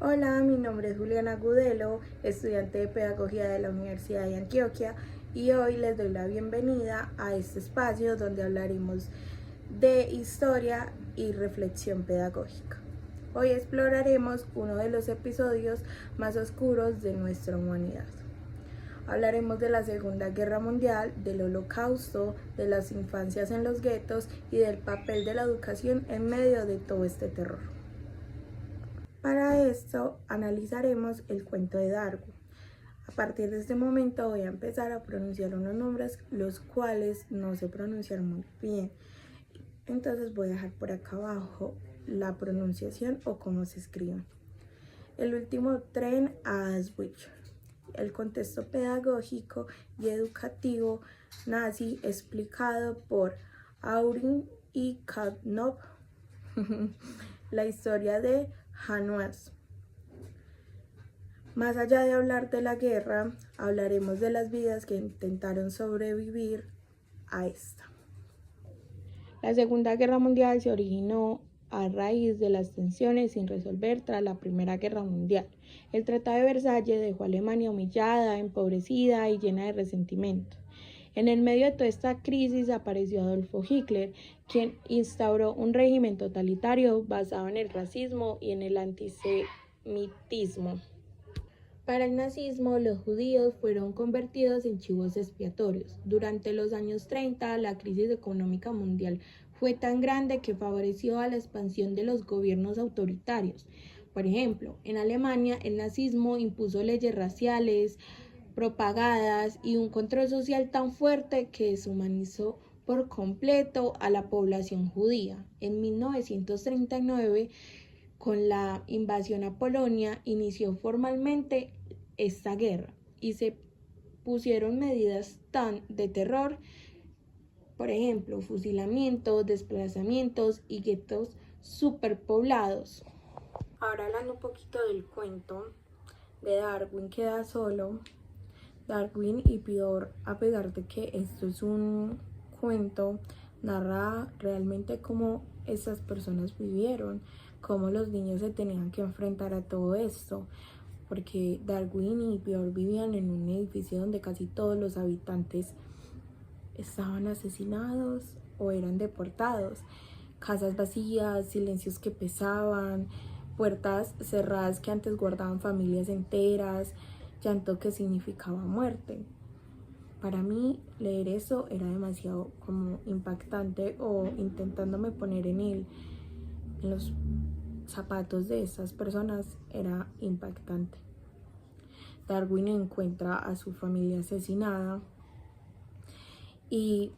Hola, mi nombre es Juliana Gudelo, estudiante de Pedagogía de la Universidad de Antioquia, y hoy les doy la bienvenida a este espacio donde hablaremos de historia y reflexión pedagógica. Hoy exploraremos uno de los episodios más oscuros de nuestra humanidad. Hablaremos de la Segunda Guerra Mundial, del Holocausto, de las infancias en los guetos y del papel de la educación en medio de todo este terror. Para esto analizaremos el cuento de Darwin. A partir de este momento voy a empezar a pronunciar unos nombres los cuales no sé pronunciar muy bien. Entonces voy a dejar por acá abajo la pronunciación o cómo se escribe. El último tren a Auschwitz. El contexto pedagógico y educativo nazi explicado por Aurin y Kadnov. La historia de Hanuas. Más allá de hablar de la guerra, hablaremos de las vidas que intentaron sobrevivir a esta. La Segunda Guerra Mundial se originó a raíz de las tensiones sin resolver tras la Primera Guerra Mundial. El Tratado de Versalles dejó a Alemania humillada, empobrecida y llena de resentimiento. En el medio de toda esta crisis apareció Adolfo Hitler, quien instauró un régimen totalitario basado en el racismo y en el antisemitismo. Para el nazismo, los judíos fueron convertidos en chivos expiatorios. Durante los años 30, la crisis económica mundial fue tan grande que favoreció a la expansión de los gobiernos autoritarios. Por ejemplo, en Alemania, el nazismo impuso leyes raciales, propagadas y un control social tan fuerte que deshumanizó por completo a la población judía. En 1939, con la invasión a Polonia, inició formalmente esta guerra y se pusieron medidas tan de terror, por ejemplo, fusilamientos, desplazamientos y guetos superpoblados. Ahora hablando un poquito del cuento de Darwin queda solo. Darwin, y peor, a pesar de que esto es un cuento, narra realmente cómo esas personas vivieron, cómo los niños se tenían que enfrentar a todo esto, porque Darwin y Pior vivían en un edificio donde casi todos los habitantes estaban asesinados o eran deportados, casas vacías, silencios que pesaban, puertas cerradas que antes guardaban familias enteras, llanto que significaba muerte. Para mí leer eso era demasiado como impactante, o intentándome poner en los zapatos de esas personas era impactante. Darwin encuentra a su familia asesinada y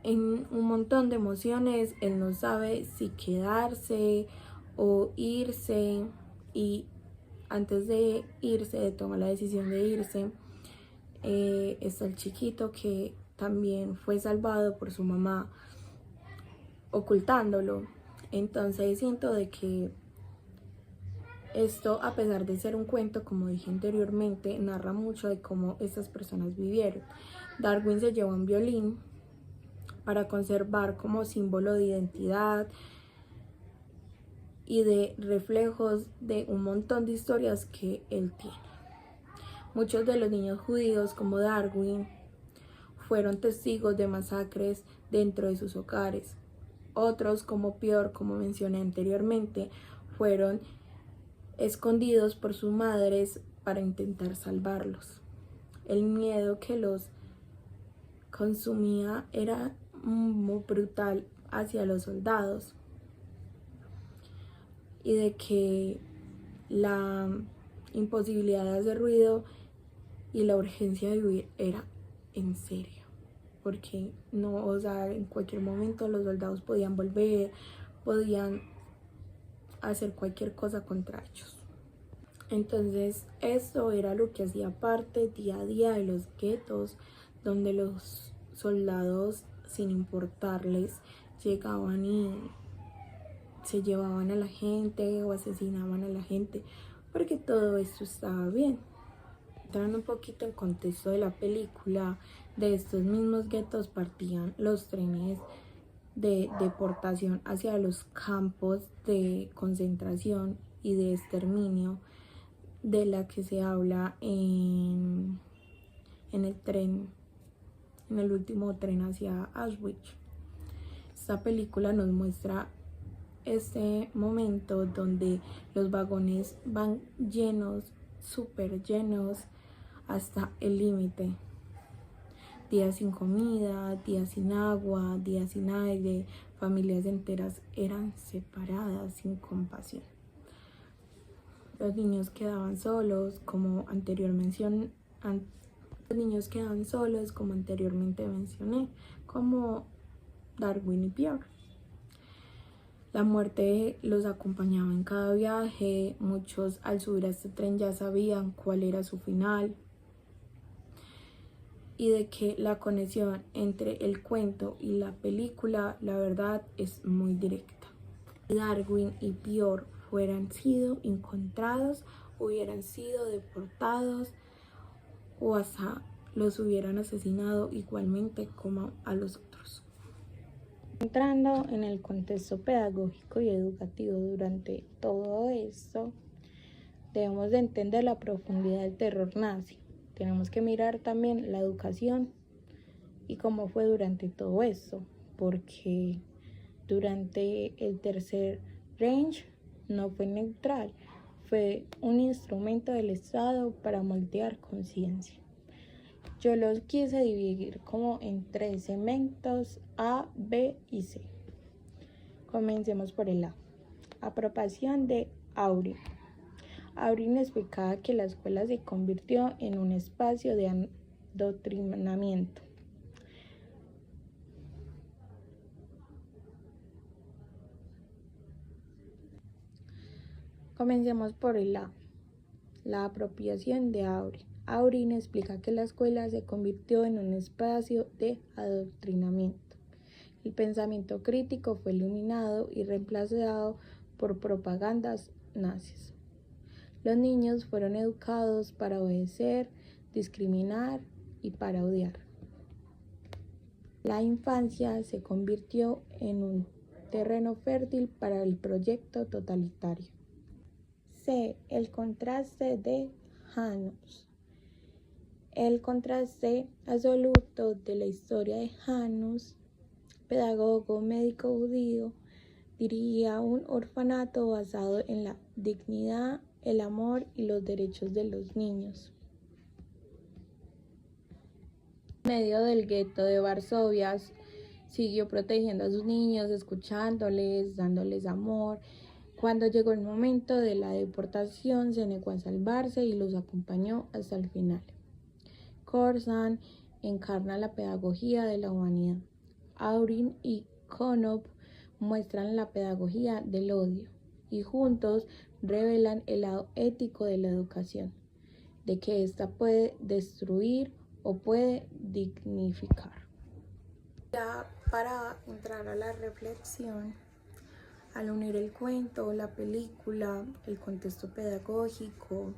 en un montón de emociones él no sabe si quedarse o irse, y antes de irse, de tomar la decisión de irse, está el chiquito que también fue salvado por su mamá ocultándolo. Entonces siento de que esto, a pesar de ser un cuento, como dije anteriormente, narra mucho de cómo estas personas vivieron. Darwin se llevó un violín para conservar como símbolo de identidad y de reflejos de un montón de historias que él tiene. Muchos de los niños judíos, como Darwin, fueron testigos de masacres dentro de sus hogares. Otros, como Pior, como mencioné anteriormente, fueron escondidos por sus madres para intentar salvarlos. El miedo que los consumía era muy brutal hacia los soldados, y de que la imposibilidad de hacer ruido y la urgencia de vivir era en serio, porque no, o sea, en cualquier momento los soldados podían volver, podían hacer cualquier cosa contra ellos. Entonces esto era lo que hacía parte día a día de los guetos, donde los soldados, sin importarles, llegaban y se llevaban a la gente o asesinaban a la gente, porque todo esto estaba bien. Entrando un poquito en contexto de la película, de estos mismos guetos partían los trenes de deportación hacia los campos de concentración y de exterminio de la que se habla en el tren, en el último tren hacia Auschwitz. Esta película nos muestra este momento donde los vagones van llenos, súper llenos, hasta el límite. Días sin comida, días sin agua, días sin aire, familias enteras eran separadas sin compasión. Los niños quedaban solos, como anteriormente mencioné, como Darwin y Pierre. La muerte los acompañaba en cada viaje. Muchos al subir a este tren ya sabían cuál era su final, y de que la conexión entre el cuento y la película, la verdad, es muy directa. Si Darwin y Pierre hubieran sido encontrados, hubieran sido deportados o hasta los hubieran asesinado igualmente como a los otros. Entrando en el contexto pedagógico y educativo durante todo esto, debemos de entender la profundidad del terror nazi. Tenemos que mirar también la educación y cómo fue durante todo esto, porque durante el Tercer Reich no fue neutral, fue un instrumento del Estado para moldear conciencia. Yo los quise dividir como en 3 segmentos: A, B y C. Comencemos por el A. Apropiación de Aurin. Aurin explicaba que la escuela se convirtió en un espacio de adoctrinamiento. Comencemos por el A. La apropiación de Aurin. Aurin explica que la escuela se convirtió en un espacio de adoctrinamiento. El pensamiento crítico fue eliminado y reemplazado por propagandas nazis. Los niños fueron educados para obedecer, discriminar y para odiar. La infancia se convirtió en un terreno fértil para el proyecto totalitario. C. El contraste de Janus. El contraste absoluto de la historia de Janus, pedagogo médico judío, dirigía un orfanato basado en la dignidad, el amor y los derechos de los niños. En medio del gueto de Varsovia, siguió protegiendo a sus niños, escuchándoles, dándoles amor. Cuando llegó el momento de la deportación, se negó a salvarse y los acompañó hasta el final. Korsan encarna la pedagogía de la humanidad. Aurin y Konop muestran la pedagogía del odio y juntos revelan el lado ético de la educación, de que ésta puede destruir o puede dignificar. Ya para entrar a la reflexión, al unir el cuento, la película, el contexto pedagógico,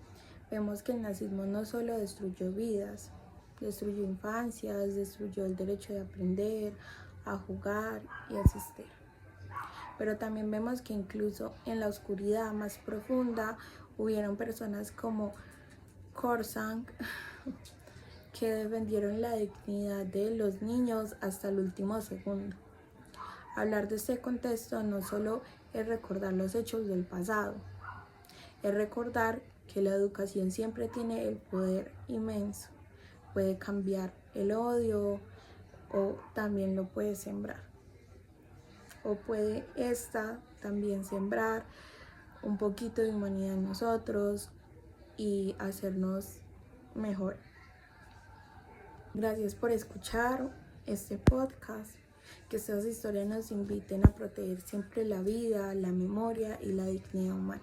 vemos que el nazismo no solo destruyó vidas, destruyó infancias, destruyó el derecho de aprender, a jugar y asistir. Pero también vemos que incluso en la oscuridad más profunda hubieron personas como Korsan que defendieron la dignidad de los niños hasta el último segundo. Hablar de este contexto no solo es recordar los hechos del pasado, es recordar que la educación siempre tiene el poder inmenso, puede cambiar el odio o también lo puede sembrar. O puede esta también sembrar un poquito de humanidad en nosotros y hacernos mejor. Gracias por escuchar este podcast. Que estas historias nos inviten a proteger siempre la vida, la memoria y la dignidad humana.